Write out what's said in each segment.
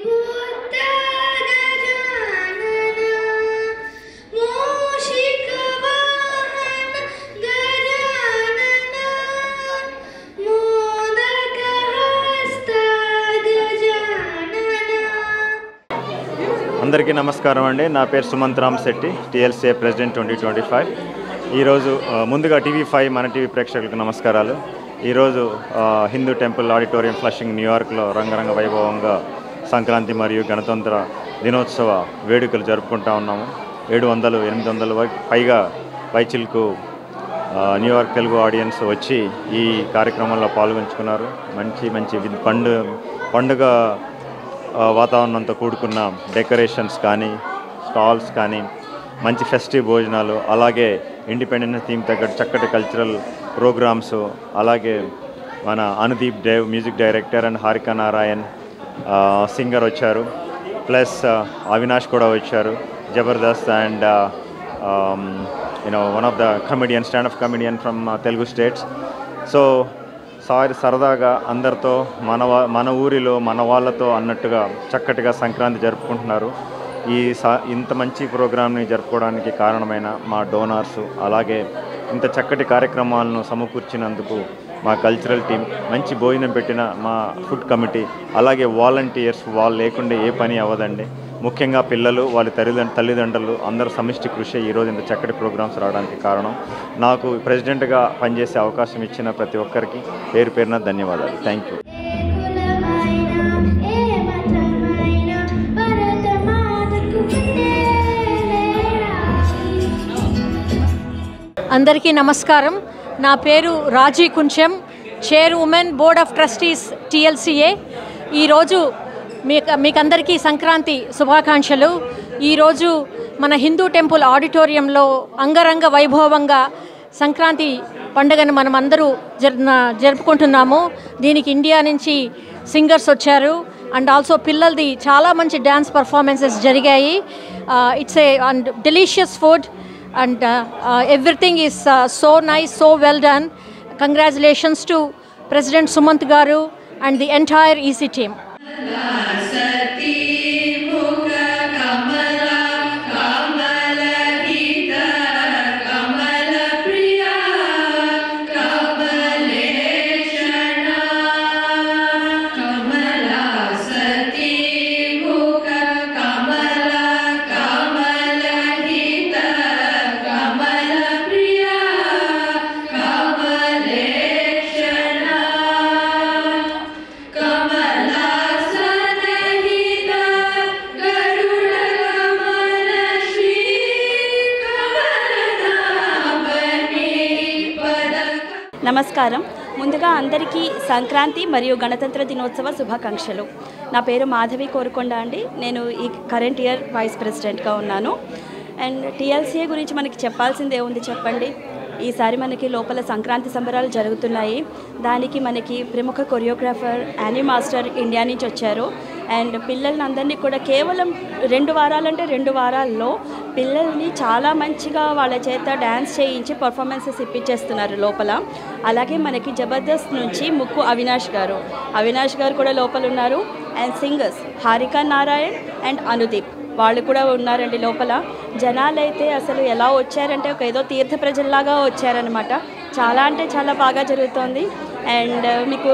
అందరికీ నమస్కారం అండి. నా పేరు సుమంత్ రామ్ శెట్టి, టీఎల్సీఏ ప్రెసిడెంట్ 2025. ఈరోజు ముందుగా టీవీ5 మన టీవీ ప్రేక్షకులకు నమస్కారాలు. ఈరోజు హిందూ టెంపుల్ ఆడిటోరియం ఫ్లషింగ్ న్యూయార్క్లో రంగరంగ వైభవంగా సంక్రాంతి మరియు గణతంత్ర దినోత్సవ వేడుకలు జరుపుకుంటా ఉన్నాము. 700-800 పైగా పైచిలకు న్యూయార్క్ తెలుగు ఆడియన్స్ వచ్చి ఈ కార్యక్రమంలో పాల్గొంచుకున్నారు. మంచి పండుగ వాతావరణంతో కూడుకున్న డెకరేషన్స్ కానీ, స్టాల్స్ కానీ, మంచి ఫెస్టివ్ భోజనాలు, అలాగే ఇండిపెండెన్స్ థీమ్ తగ్గట్టు చక్కటి కల్చరల్ ప్రోగ్రామ్స్, అలాగే మన Anudeep Dev music director and Harika Narayan singer వచ్చారు, ప్లస్ అవినాష్ కూడా వచ్చారు, Jabardasth and one of the comedian, standup comedian from Telugu states. So సరదాగా అందరితో మన ఊరిలో మన వాళ్ళతో అన్నట్టుగా చక్కటిగా సంక్రాంతి జరుపుకుంటున్నారు. ఇంత మంచి ప్రోగ్రామ్ని జరుపుకోవడానికి కారణమైన మా డోనార్సు, అలాగే ఇంత చక్కటి కార్యక్రమాలను సమకూర్చినందుకు మా కల్చరల్ టీం, మంచి భోజనం పెట్టిన మా ఫుడ్ కమిటీ, అలాగే వాలంటీర్స్, వాళ్ళు లేకుండా ఏ పని అవ్వదండి. ముఖ్యంగా పిల్లలు, వాళ్ళ తల్లిదండ్రులు అందరూ సమిష్టి కృషి ఈరోజు ఇంత చక్కటి ప్రోగ్రామ్స్ రావడానికి కారణం. నాకు ప్రెసిడెంట్గా పనిచేసే అవకాశం ఇచ్చిన ప్రతి ఒక్కరికి పేరు పేరున ధన్యవాదాలు. Thank you. అందరికీ నమస్కారం. నా పేరు రాజీ కుంచెం, చైర్వుమెన్ బోర్డ్ ఆఫ్ ట్రస్టీస్ టీఎల్సీఏ. ఈరోజు మీకందరికీ సంక్రాంతి శుభాకాంక్షలు. ఈరోజు మన హిందూ టెంపుల్ ఆడిటోరియంలో అంగరంగ వైభవంగా సంక్రాంతి పండుగను మనం అందరూ జరుపుకుంటున్నాము. దీనికి ఇండియా నుంచి సింగర్స్ వచ్చారు అండ్ ఆల్సో పిల్లలది చాలా మంచి డ్యాన్స్ పర్ఫార్మెన్సెస్ జరిగాయి. It's a and delicious food and everything is so nice, so well done. Congratulations to President Sumant Garu and the entire EC team. నమస్కారం. ముందుగా అందరికీ సంక్రాంతి మరియు గణతంత్ర దినోత్సవ శుభాకాంక్షలు. నా పేరు మాధవి కోరుకొండ అండి. నేను ఈ కరెంట్ ఇయర్ వైస్ ప్రెసిడెంట్గా ఉన్నాను. అండ్ టీఎల్సీఏ గురించి మనకి చెప్పాల్సిందే ఉంది చెప్పండి. ఈసారి మనకి లోపల సంక్రాంతి సంబరాలు జరుగుతున్నాయి. దానికి మనకి ప్రముఖ కొరియోగ్రాఫర్ యానీ మాస్టర్ ఇండియా నుంచి వచ్చారు. అండ్ పిల్లలందరినీ కూడా కేవలం 2 వారాలంటే 2 వారాల్లో పిల్లల్ని చాలా మంచిగా వాళ్ళ చేత డ్యాన్స్ చేయించి పర్ఫార్మెన్సెస్ ఇప్పించేస్తున్నారు లోపల. అలాగే మనకి జబర్దస్త్ నుంచి ముక్కు అవినాష్ గారు కూడా లోపల ఉన్నారు. And singers Harika Narayan and Anudeep వాళ్ళు కూడా ఉన్నారండి లోపల. జనాలైతే అసలు ఎలా వచ్చారంటే ఒక ఏదో తీర్థ ప్రజల్లాగా వచ్చారనమాట. చాలా అంటే చాలా బాగా జరుగుతోంది. అండ్ మీకు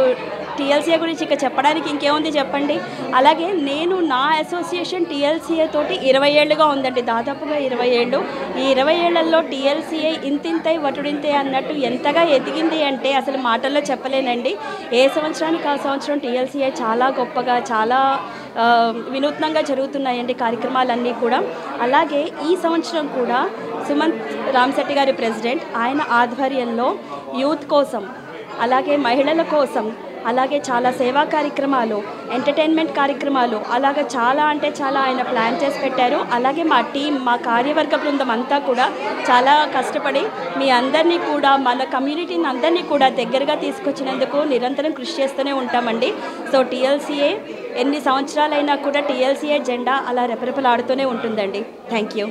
టీఎల్సీఏ గురించి ఇక చెప్పడానికి ఇంకేముంది చెప్పండి. అలాగే నేను నా అసోసియేషన్ టీఎల్సీఏ తోటి 20 ఏళ్ళుగా ఉందండి, దాదాపుగా 20 ఏళ్ళు. ఈ 20 ఏళ్లలో టీఎల్సీఏ ఇంతింతై వటుడింతే అన్నట్టు ఎంతగా ఎదిగింది అంటే అసలు మాటల్లో చెప్పలేనండి. ఏ సంవత్సరానికి ఆ సంవత్సరం టీఎల్సీఏ చాలా గొప్పగా, చాలా వినూత్నంగా జరుగుతున్నాయండి కార్యక్రమాలన్నీ కూడా. అలాగే ఈ సంవత్సరం కూడా సుమంత్ రామ్ శెట్టి గారి ప్రెసిడెంట్, ఆయన ఆధ్వర్యంలో యూత్ కోసం, అలాగే మహిళల కోసం, అలాగే చాలా సేవా కార్యక్రమాలు, ఎంటర్టైన్మెంట్ కార్యక్రమాలు, అలాగే చాలా అంటే చాలా ఆయన ప్లాన్ చేసి పెట్టారు. అలాగే మా టీం, మా కార్యవర్గ బృందం అంతా కూడా చాలా కష్టపడి మీ అందరినీ కూడా, మన కమ్యూనిటీని అందరినీ కూడా దగ్గరగా తీసుకొచ్చినందుకు నిరంతరం కృషి చేస్తూనే ఉంటామండి. సో టీఎల్సీఏ ఎన్ని సంవత్సరాలైనా కూడా టీఎల్సీఏ జెండా అలా రెపరెపలాడుతూనే ఉంటుందండి. Thank you.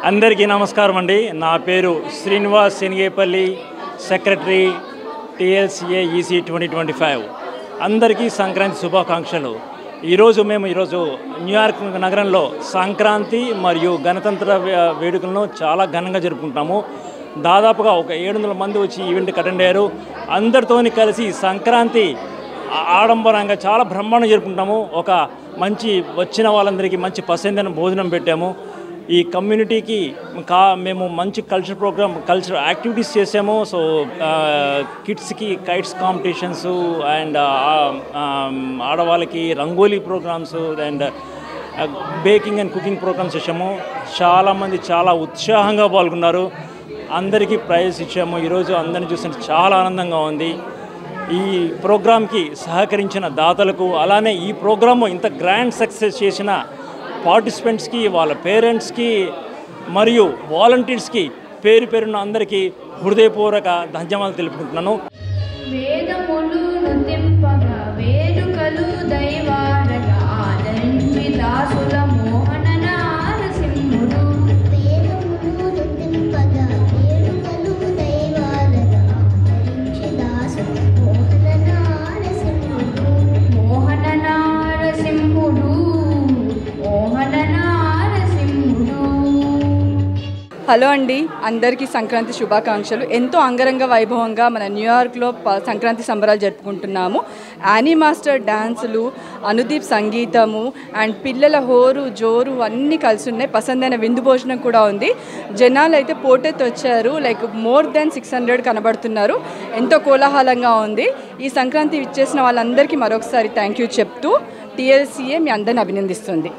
అందరికీ నమస్కారం అండి. నా పేరు శ్రీనివాస్ శనిగేపల్లి, సెక్రటరీ TLCA EC 2025. అందరికీ సంక్రాంతి శుభాకాంక్షలు. ఈరోజు న్యూయార్క్ నగరంలో సంక్రాంతి మరియు గణతంత్ర వేడుకలను చాలా ఘనంగా జరుపుకుంటాము. దాదాపుగా ఒక 700 మంది వచ్చి ఈవెంట్కి అటెండ్ అయ్యారు. అందరితోని కలిసి సంక్రాంతి ఆడంబరంగా చాలా బ్రహ్మాండంగా జరుపుకుంటాము. ఒక మంచి వచ్చిన వాళ్ళందరికీ మంచి పసందైన భోజనం పెట్టాము. ఈ కమ్యూనిటీకి మేము మంచి కల్చర్ యాక్టివిటీస్ చేసాము. సో కిడ్స్కి కైట్స్ కాంపిటీషన్స్ అండ్ ఆడవాళ్ళకి rangoli programmes and baking and cooking programmes చేసాము. చాలామంది చాలా ఉత్సాహంగా పాల్గొన్నారు. అందరికీ ప్రైజ్ ఇచ్చాము. ఈరోజు అందరిని చూస్తుంటే చాలా ఆనందంగా ఉంది. ఈ ప్రోగ్రామ్కి సహకరించిన దాతలకు, అలానే ఈ ప్రోగ్రాము ఇంత గ్రాండ్ సక్సెస్ చేసిన పార్టిసిపెంట్స్కి, వాళ్ళ పేరెంట్స్కి మరియు వాలంటీర్స్కి పేరు పేరున అందరికీ హృదయపూర్వక ధన్యవాదాలు తెలుపుకుంటున్నాను. వేదములు నుతింపగా వేడుకలు దైవారగా ఆదరించి దాసుల మోహన నారసింహుడు. వేదములు నుతింపగా వేడుకలు దైవారగా ఆదరించి దాసుల మోహన నారసింహుడు. మోహన నారసింహుడు, మోహన నారసింహుడు. హలో అండి, అందరికీ సంక్రాంతి శుభాకాంక్షలు. ఎంతో అంగరంగ వైభవంగా మన న్యూయార్క్లో సంక్రాంతి సంబరాలు జరుపుకుంటున్నాము. యానీ మాస్టర్ డ్యాన్సులు, అనుదీప్ సంగీతము అండ్ పిల్లల హోరు జోరు అన్నీ కలిసి ఉన్నాయి. పసందైన విందు భోజనం కూడా ఉంది. జనాలు అయితే పోటెత్తి వచ్చారు. లైక్ మోర్ దెన్ 600 కనబడుతున్నారు. ఎంతో కోలాహలంగా ఉంది. ఈ సంక్రాంతి ఇచ్చేసిన వాళ్ళందరికీ మరొకసారి థ్యాంక్ యూ చెప్తూ TLCA మీ అందరిని అభినందిస్తుంది.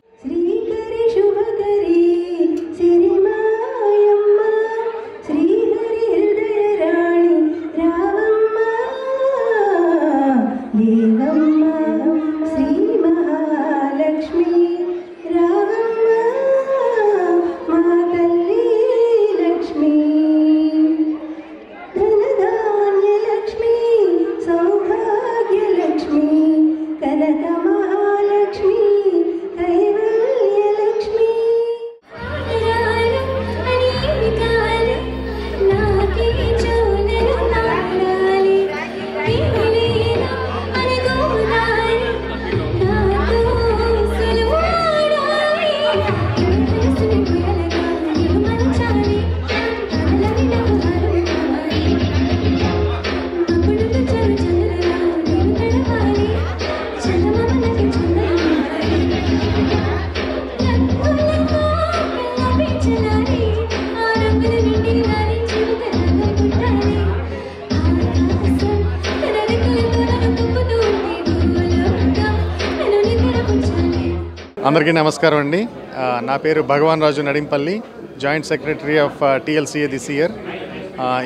అందరికీ నమస్కారం అండి. నా పేరు Bhagavan Raju Nadimpalli, joint secretary of TLCA this year.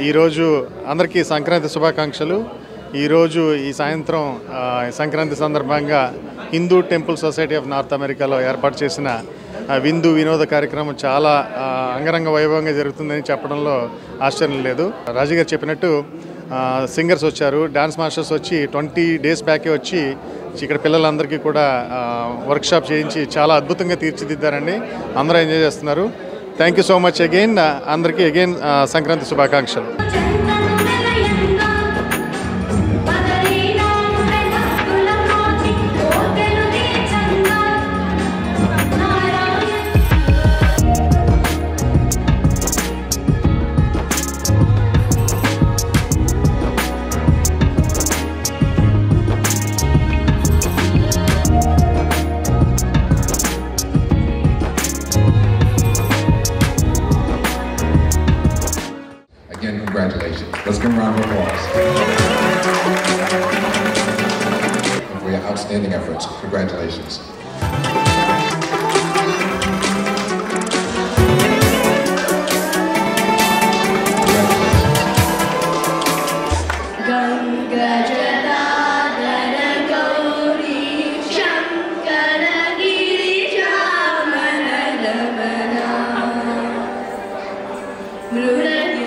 ఈరోజు అందరికీ సంక్రాంతి శుభాకాంక్షలు. ఈరోజు ఈ సాయంత్రం సంక్రాంతి సందర్భంగా Hindu temple society of north అమెరికాలో ఏర్పాటు చేసిన విందు వినోద కార్యక్రమం చాలా అంగరంగ వైభవంగా జరుగుతుందని చెప్పడంలో ఆశ్చర్యం లేదు. రాజు గారు చెప్పినట్టు సింగర్స్ వచ్చారు, డాన్స్ మాస్టర్స్ వచ్చి 20 days బ్యాకే వచ్చి ఇక్కడ పిల్లలందరికీ కూడా వర్క్షాప్ చేయించి చాలా అద్భుతంగా తీర్చిదిద్దారండి. అందరూ ఎంజాయ్ చేస్తున్నారు. Thank you so much again. అందరికీ అగైన్ సంక్రాంతి శుభాకాంక్షలు. Congratulations. Let's give a round of applause for your outstanding efforts. Congratulations.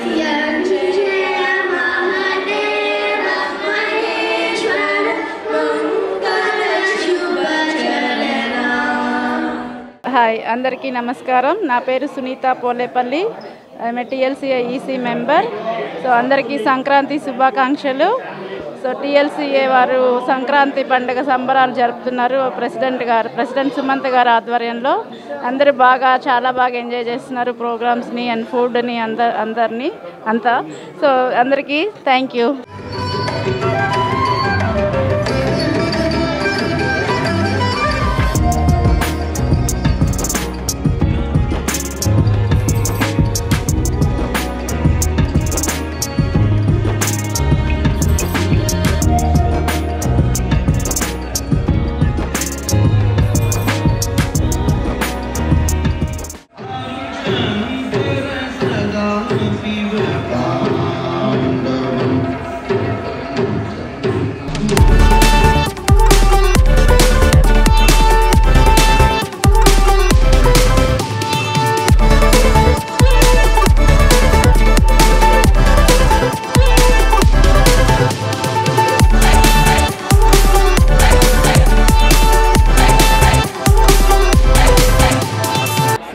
Mృగత్యంజయ Mahadeva Maheshwara మంగళ శుభ హాయ్ అందరికీ నమస్కారం. నా పేరు Sunitha Polepalli. I'm TLCA EC member. So అందరికీ సంక్రాంతి శుభాకాంక్షలు. సో టీఎల్సీఏ వారు సంక్రాంతి పండుగ సంబరాలు జరుపుతున్నారు. ప్రెసిడెంట్ సుమంత్ గారి ఆధ్వర్యంలో అందరూ చాలా బాగా ఎంజాయ్ చేస్తున్నారు ప్రోగ్రామ్స్ని అండ్ ఫుడ్ని అందరినీ అంతా. సో అందరికీ thank you.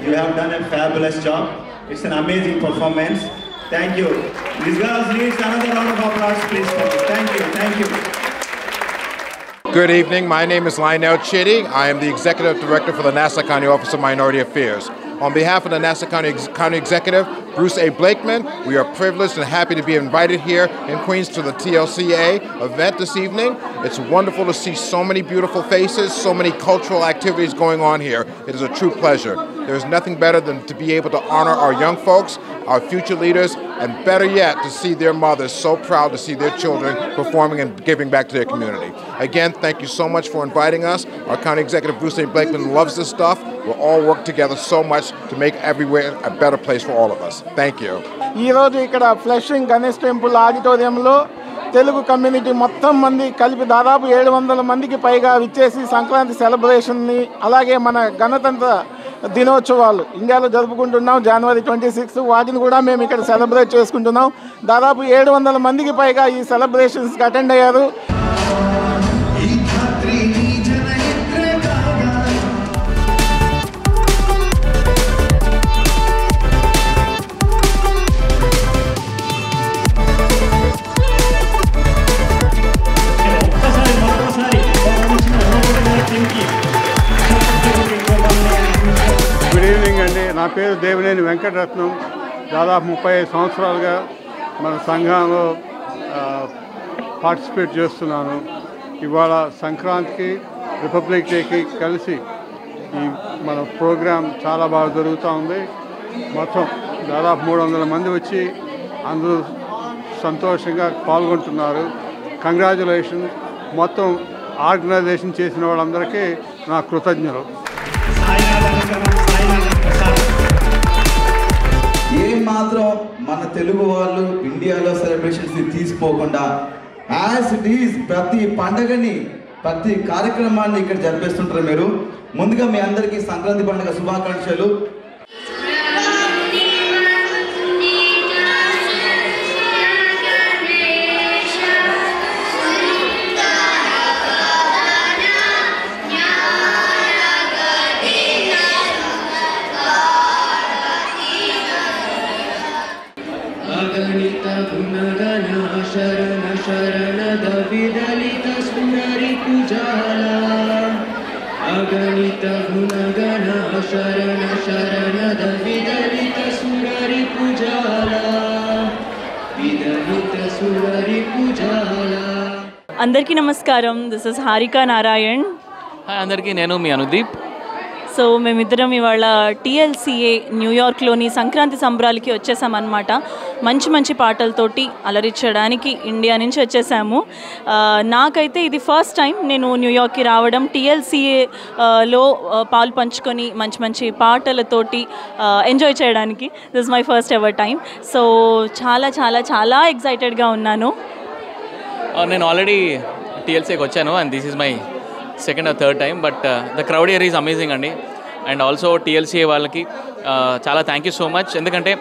You have done a fabulous job. It's an amazing performance. Thank you. This girl needs another round of applause, please. Thank you. Thank you. Good evening. My name is Lionel Chitty. I am the Executive Director for the Nassau County Office of Minority Affairs. On behalf of the Nassau County Executive, Bruce A. Blakeman, we are privileged and happy to be invited here in Queens to the TLCA event this evening. It's wonderful to see so many beautiful faces, so many cultural activities going on here. It is a true pleasure. There is nothing better than to be able to honor our young folks, our future leaders, and better yet, to see their mothers so proud to see their children performing and giving back to their community. Again, thank you so much for inviting us. Our County Executive, Bruce A. Blakeman, loves this stuff. We'll all work together so much to make everywhere a better place for all of us. Thank you. ఈరోజు ఇక్కడ flushing Ganesh temple ఆడిటోరియంలో Telugu community మొత్తం మంది కలిపి దాదాపు 700 మందికి పైగా విచ్చేసి సంక్రాంతి సెలబ్రేషన్ని అలాగే మన గణతంత్ర దినోత్సవాలు ఇండియాలో జరుపుకుంటున్నాం జనవరి 26 వాటిని కూడా మేము ఇక్కడ సెలబ్రేట్ చేసుకుంటున్నాం. దాదాపు 700 మందికి పైగా ఈ సెలబ్రేషన్స్కి అటెండ్ అయ్యారు. గుడ్ ఈవినింగ్ అండి. నా పేరు దేవినేని వెంకటరత్నం. దాదాపు 35 సంవత్సరాలుగా మన సంఘంలో పార్టిసిపేట్ చేస్తున్నాను. ఇవాళ సంక్రాంతికి రిపబ్లిక్ డేకి కలిసి ఈ మన ప్రోగ్రాం చాలా బాగా జరుగుతూ ఉంది. మొత్తం దాదాపు 300 మంది వచ్చి అందరూ సంతోషంగా పాల్గొంటున్నారు. కంగ్రాచులేషన్. మొత్తం ఆర్గనైజేషన్ చేసిన వాళ్ళందరికీ నా కృతజ్ఞతలు. ఏమాత్రం మన తెలుగు వాళ్ళు ఇండియాలో సెలబ్రేషన్స్ని తీసుకోకుండా యాజ్ ఇట్ ఈజ్ ప్రతి పండగని ప్రతి కార్యక్రమాన్ని ఇక్కడ జరిపిస్తుంటారు మీరు. ముందుగా మీ అందరికీ సంక్రాంతి పండుగ శుభాకాంక్షలు. అగణిత గుణగణ శరణ శరణద విదలిత సుందరి పూజాల అగణిత గుణగణ శరణ శరణద విదలిత సుందరి పూజాల విదలిత సుందరి పూజాల. అందరికీ నమస్కారం. This is Harika Narayan. Hi అందరికీ, నేను మీ అనుదీప్. సో మేమిద్దరం ఇవాళ టీఎల్సీఏ న్యూయార్క్లోని సంక్రాంతి సంబరాలకి వచ్చేసామన్నమాట. మంచి మంచి పాటలతోటి అలరించడానికి ఇండియా నుంచి వచ్చేసాము. నాకైతే ఇది ఫస్ట్ టైం నేను న్యూయార్క్కి రావడం, టీఎల్సీఏలో పాలు పంచుకొని మంచి మంచి పాటలతోటి ఎంజాయ్ చేయడానికి. This my first ever time. So చాలా చాలా చాలా ఎక్సైటెడ్గా ఉన్నాను. నేను ఆల్రెడీ టీఎల్సీకి వచ్చాను and this is my second or third time, but the crowd here is amazing అండి. అండ్ ఆల్సో టీఎల్సీఏ వాళ్ళకి చాలా థ్యాంక్ యూ సో మచ్. ఎందుకంటే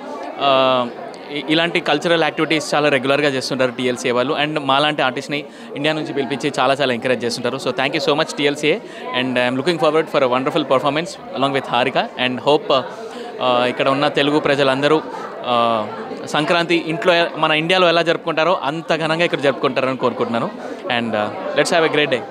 ఇలాంటి కల్చరల్ యాక్టివిటీస్ చాలా రెగ్యులర్గా చేస్తుంటారు టీఎల్సీఏ వాళ్ళు. అండ్ మాలాంటి ఆర్టిస్ట్ని ఇండియా నుంచి పిలిపించి చాలా ఎంకరేజ్ చేస్తుంటారు. So thank you so much TLCA. And I'm looking forward for a wonderful performance along with Harika. And hope ఇక్కడ ఉన్న తెలుగు ప్రజలందరూ సంక్రాంతి ఇంట్లో మన ఇండియాలో ఎలా జరుపుకుంటారో అంత ఘనంగా ఇక్కడ జరుపుకుంటారని కోరుకుంటున్నాను. And let's have a great day.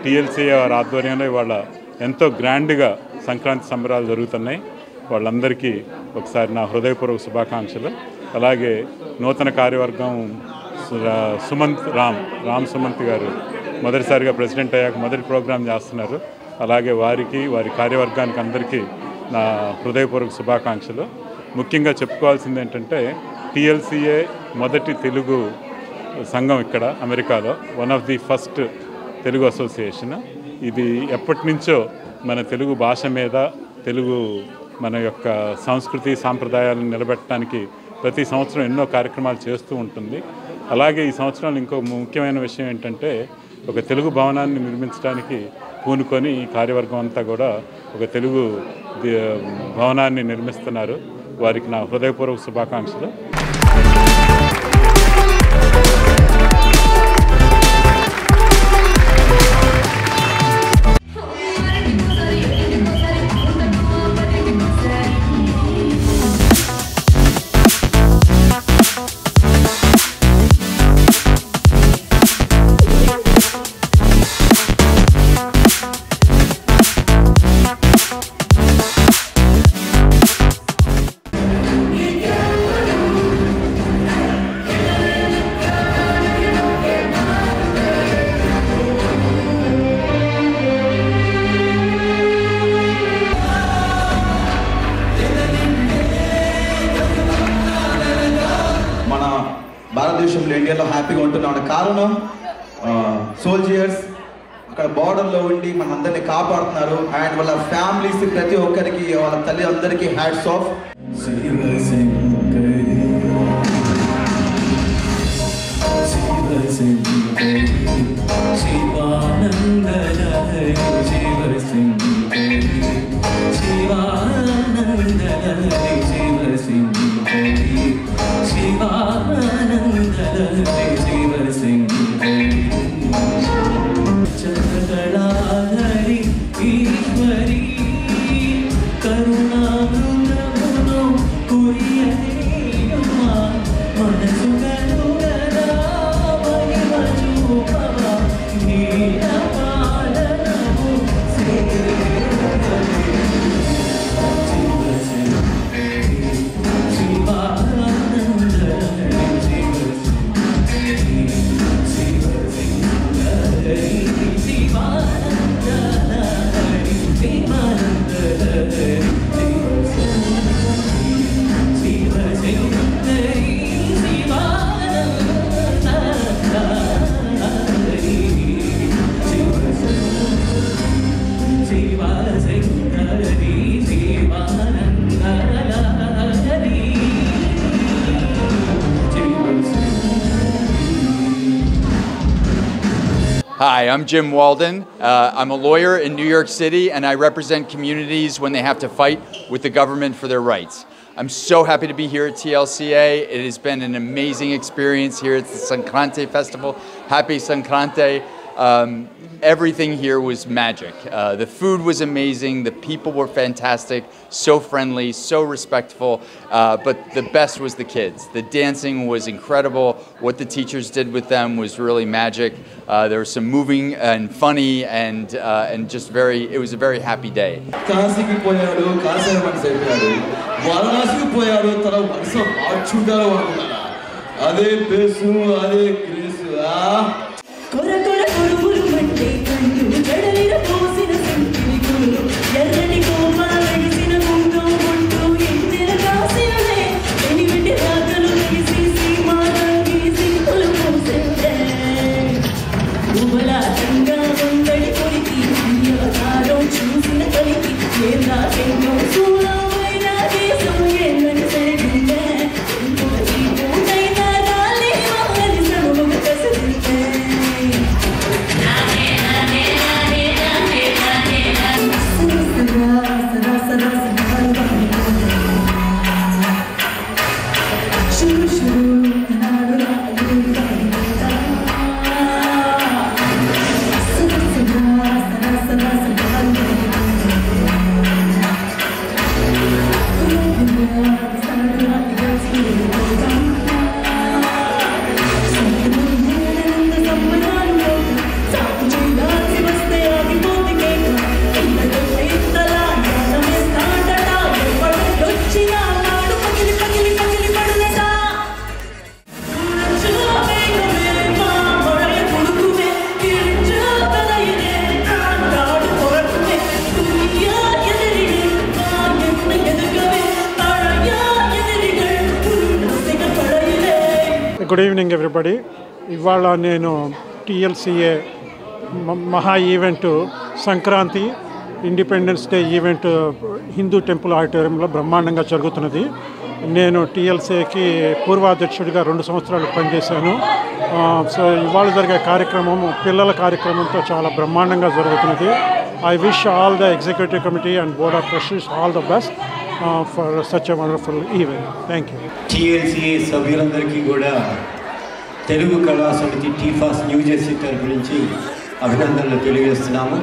TLCA వారి ఆధ్వర్యంలో ఇవాళ ఎంతో గ్రాండ్గా సంక్రాంతి సంబరాలు జరుగుతున్నాయి. వాళ్ళందరికీ ఒకసారి నా హృదయపూర్వక శుభాకాంక్షలు. అలాగే నూతన కార్యవర్గం రామ్ సుమంత్ గారు మొదటిసారిగా ప్రెసిడెంట్ అయ్యాక మొదటి ప్రోగ్రాం చేస్తున్నారు. అలాగే వారికి వారి కార్యవర్గానికి అందరికీ నా హృదయపూర్వక శుభాకాంక్షలు. ముఖ్యంగా చెప్పుకోవాల్సింది ఏంటంటే టీఎల్సీఏ మొదటి తెలుగు సంఘం ఇక్కడ అమెరికాలో, one of the first Telugu association. ఇది ఎప్పటి నుంచో మన తెలుగు భాష మీద, తెలుగు మన యొక్క సంస్కృతి సాంప్రదాయాలను నిలబెట్టడానికి ప్రతి సంవత్సరం ఎన్నో కార్యక్రమాలు చేస్తూ ఉంటుంది. అలాగే ఈ సంవత్సరంలో ఇంకో ముఖ్యమైన విషయం ఏంటంటే ఒక తెలుగు భవనాన్ని నిర్మించడానికి పూనుకొని ఈ కార్యవర్గం అంతా కూడా ఒక తెలుగు భవనాన్ని నిర్మిస్తున్నారు. వారికి నా హృదయపూర్వక శుభాకాంక్షలు. భారతదేశంలో ఇండియాలో హ్యాపీగా ఉంటున్నాం కారణం సోల్జర్స్ అక్కడ బార్డర్లో ఉండి మన అందరినీ కాపాడుతున్నారు. అండ్ వాళ్ళ ఫ్యామిలీస్ ప్రతి ఒక్కరికి వాళ్ళ తల్లి అందరికీ hats off. Hi, I'm Jim Walden. I'm a lawyer in New York City, and I represent communities when they have to fight with the government for their rights. I'm so happy to be here at TLCA. It has been an amazing experience here at the Sankrante Festival. Happy Sankrante. everything here was magic. The food was amazing, the people were fantastic, so friendly, so respectful, but the best was the kids. The dancing was incredible. What the teachers did with them was really magic. There was some moving and funny and just it was a very happy day. కాశీకి పోయాడు, కాశీ మనసు అయిపోయాడు, వారణాసికి పోయాడు, తన మనసు మార్చుంటారు అనుకున్నారా? అదే face, అదే గ్రేసు. ఎర్రటి కోమల వెలిసిన ముందు ముందు ఎన్నెల కాసినలే ఎనిమిది రాగలు వేసి సీమాకి సింపులు పోసే ఉబలాటంగా వందడి కొరికి అవతారం చూసిన కలికి ఏదా ఎన్నో సూలమైన దేశం ఎన్నని సరిగిందే ఈ పూటైనా రాలే వారి సర్వము కసరిందే గుడ్ ఈవినింగ్ ఎవ్రీబడి. ఇవాళ నేను టీఎల్సీఏ మహా event Sankranti independence day event Hindu temple ఆడిటోరియంలో బ్రహ్మాండంగా జరుగుతున్నది. నేను టీఎల్సీఏకి పూర్వాధ్యక్షుడిగా 2 సంవత్సరాలు పనిచేశాను. సో ఇవాళ జరిగే కార్యక్రమం పిల్లల కార్యక్రమంతో చాలా బ్రహ్మాండంగా జరుగుతున్నది. I wish all the executive committee and board of trustees all the best for such a wonderful event. Thank you. TLCA సభ్యులందరికీ కూడా తెలుగు కళా సమితి టీఫాస్ న్యూ జెర్సీ తరపు నుంచి అభినందనలు తెలియజేస్తున్నాము.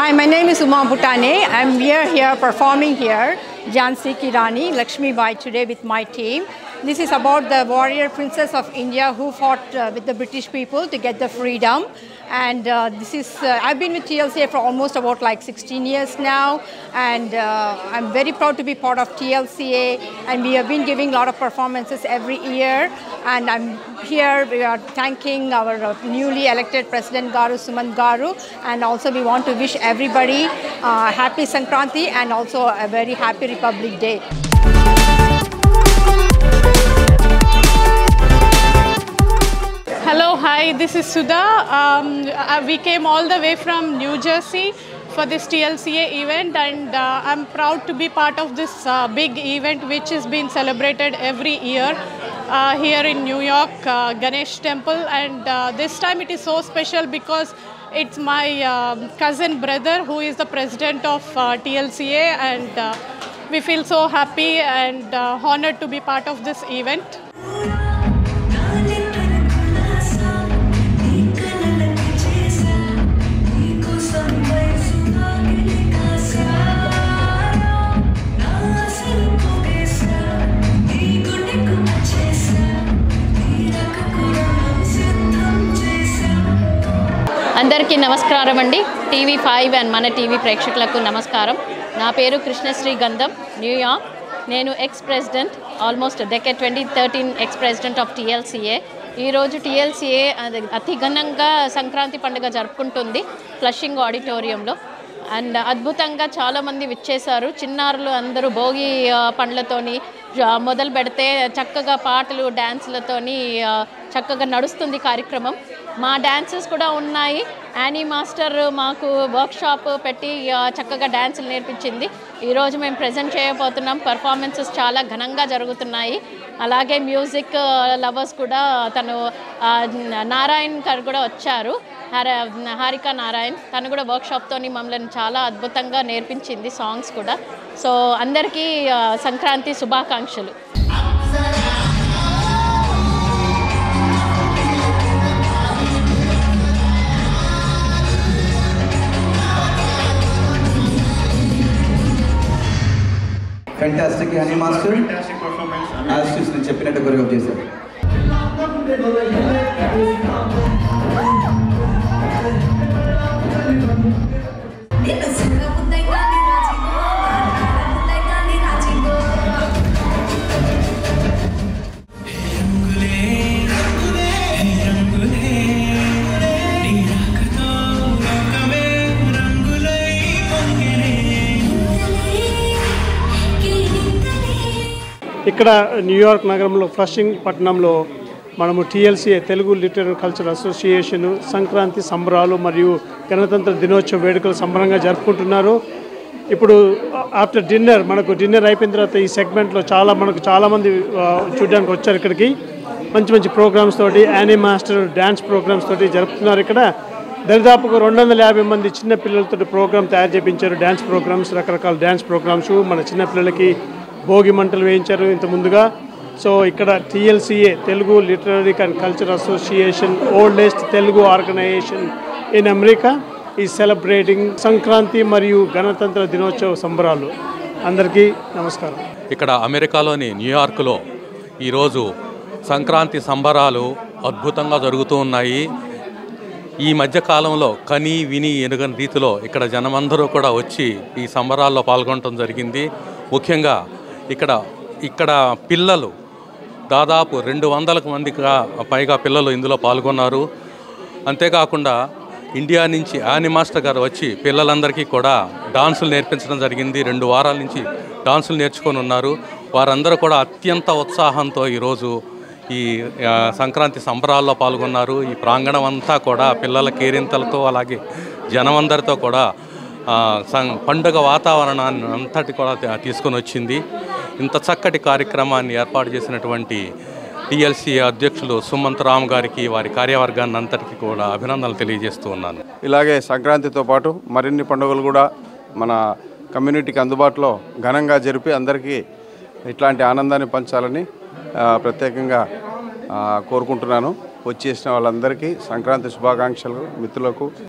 Hi, my name is Uma Bhutane. I'm here performing here, Jhansi Ki Rani, Lakshmi Bai today with my team. This is about the warrior princess of India who fought with the British people to get the freedom. And I've been with TLCA for almost about like 16 years now. And I'm very proud to be part of TLCA. And we have been giving a lot of performances every year. And I'm here, we are thanking our newly elected President Garu, Sumant Garu. And also we want to wish everybody happy Sankranti and also a very happy Republic Day. Hello, hi, this is Sudha. We came all the way from New Jersey for this TLCA event, and I'm proud to be part of this big event which is being celebrated every year here in New York, Ganesh Temple. And this time it is so special because it's my cousin brother who is the president of TLCA, and we feel so happy and honored to be part of this event. అందరికీ నమస్కారం అండి. TV5 and మన TV ప్రేక్షకులకు నమస్కారం. నా పేరు కృష్ణశ్రీ గంధం, New York. నేను ex president, almost decade 2013 ex president of TLCA. ఈరోజు TLCA అతి ఘనంగా సంక్రాంతి పండుగ జరుపుకుంటుంది ఫ్లషింగ్ ఆడిటోరియంలో. అండ్ అద్భుతంగా చాలామంది విచ్చేశారు. చిన్నారులు అందరూ భోగి పండ్లతోని మొదలు పెడితే చక్కగా పాటలు డ్యాన్స్లతోని చక్కగా నడుస్తుంది కార్యక్రమం. మా డ్యాన్సెస్ కూడా ఉన్నాయి. యానీ మాస్టర్ మాకు వర్క్షాప్ పెట్టి చక్కగా డ్యాన్సులు నేర్పించింది. ఈరోజు మేము ప్రజెంట్ చేయబోతున్నాం. పర్ఫార్మెన్సెస్ చాలా ఘనంగా జరుగుతున్నాయి. అలాగే మ్యూజిక్ లవర్స్ కూడా తను నారాయణ్ గారు కూడా వచ్చారు, హారిక నారాయణ్. తను కూడా వర్క్షాప్తో మమ్మల్ని చాలా అద్భుతంగా నేర్పించింది సాంగ్స్ కూడా. సో అందరికీ సంక్రాంతి శుభాకాంక్షలు. ఫెంటాస్టిక్ యానీ మాస్టర్ యాజ్ నేను చెప్పినట్టు కొరియోగ్రాఫ్ చేశారు. ఇక్కడ న్యూయార్క్ నగరంలో ఫ్లషింగ్ పట్టణంలో మనము TLCA Telugu literary culture association Sankranti సంబరాలు మరియు గణతంత్ర దినోత్సవ వేడుకలు సంబరంగా జరుపుకుంటున్నారు. ఇప్పుడు ఆఫ్టర్ డిన్నర్ మనకు డిన్నర్ అయిపోయిన తర్వాత ఈ సెగ్మెంట్లో చాలామంది చూడడానికి వచ్చారు. ఇక్కడికి మంచి మంచి ప్రోగ్రామ్స్ తోటి యానీ మాస్టర్ డ్యాన్స్ ప్రోగ్రామ్స్ తోటి జరుపుతున్నారు. ఇక్కడ దరిదాపుగా 250 మంది చిన్న పిల్లలతో ప్రోగ్రామ్ తయారు చేయించారు. డ్యాన్స్ ప్రోగ్రామ్స్, రకరకాల డ్యాన్స్ ప్రోగ్రామ్స్. మన చిన్నపిల్లలకి భోగి మంటలు వేయించారు ఇంత ముందుగా. సో ఇక్కడ TLCA Telugu literary and culture association oldest Telugu organisation in America ఈ సెలబ్రేటింగ్ సంక్రాంతి మరియు గణతంత్ర దినోత్సవ సంబరాలు. అందరికీ నమస్కారం. ఇక్కడ అమెరికాలోని న్యూయార్క్లో ఈరోజు సంక్రాంతి సంబరాలు అద్భుతంగా జరుగుతూ ఉన్నాయి. ఈ మధ్యకాలంలో కని విని ఎనుగని రీతిలో ఇక్కడ జనమందరూ కూడా వచ్చి ఈ సంబరాల్లో పాల్గొనడం జరిగింది. ముఖ్యంగా ఇక్కడ పిల్లలు దాదాపు 200 మందికి పైగా పిల్లలు ఇందులో పాల్గొన్నారు. అంతేకాకుండా ఇండియా నుంచి యానీ మాస్టర్ గారు వచ్చి పిల్లలందరికీ కూడా డాన్సులు నేర్పించడం జరిగింది. 2 వారాల నుంచి డాన్సులు నేర్చుకొని ఉన్నారు. వారందరూ కూడా అత్యంత ఉత్సాహంతో ఈరోజు ఈ సంక్రాంతి సంబరాల్లో పాల్గొన్నారు. ఈ ప్రాంగణం అంతా కూడా పిల్లల కేరింతలతో అలాగే జనమందరితో కూడా పండుగ వాతావరణాన్ని అంతటి కూడా తీసుకొని వచ్చింది. ఇంత చక్కటి కార్యక్రమాన్ని ఏర్పాటు చేసినటువంటి టీఎల్సీ అధ్యక్షులు సుమంత్ రామ్ గారికి వారి కార్యవర్గాన్ని అంతటికీ కూడా అభినందనలు తెలియజేస్తూ ఉన్నాను. ఇలాగే సంక్రాంతితో పాటు మరిన్ని పండుగలు కూడా మన కమ్యూనిటీకి అందుబాటులో ఘనంగా జరిపి అందరికీ ఇట్లాంటి ఆనందాన్ని పంచాలని ప్రత్యేకంగా కోరుకుంటున్నాను. వచ్చేసిన వాళ్ళందరికీ సంక్రాంతి శుభాకాంక్షలు. మిత్రులకు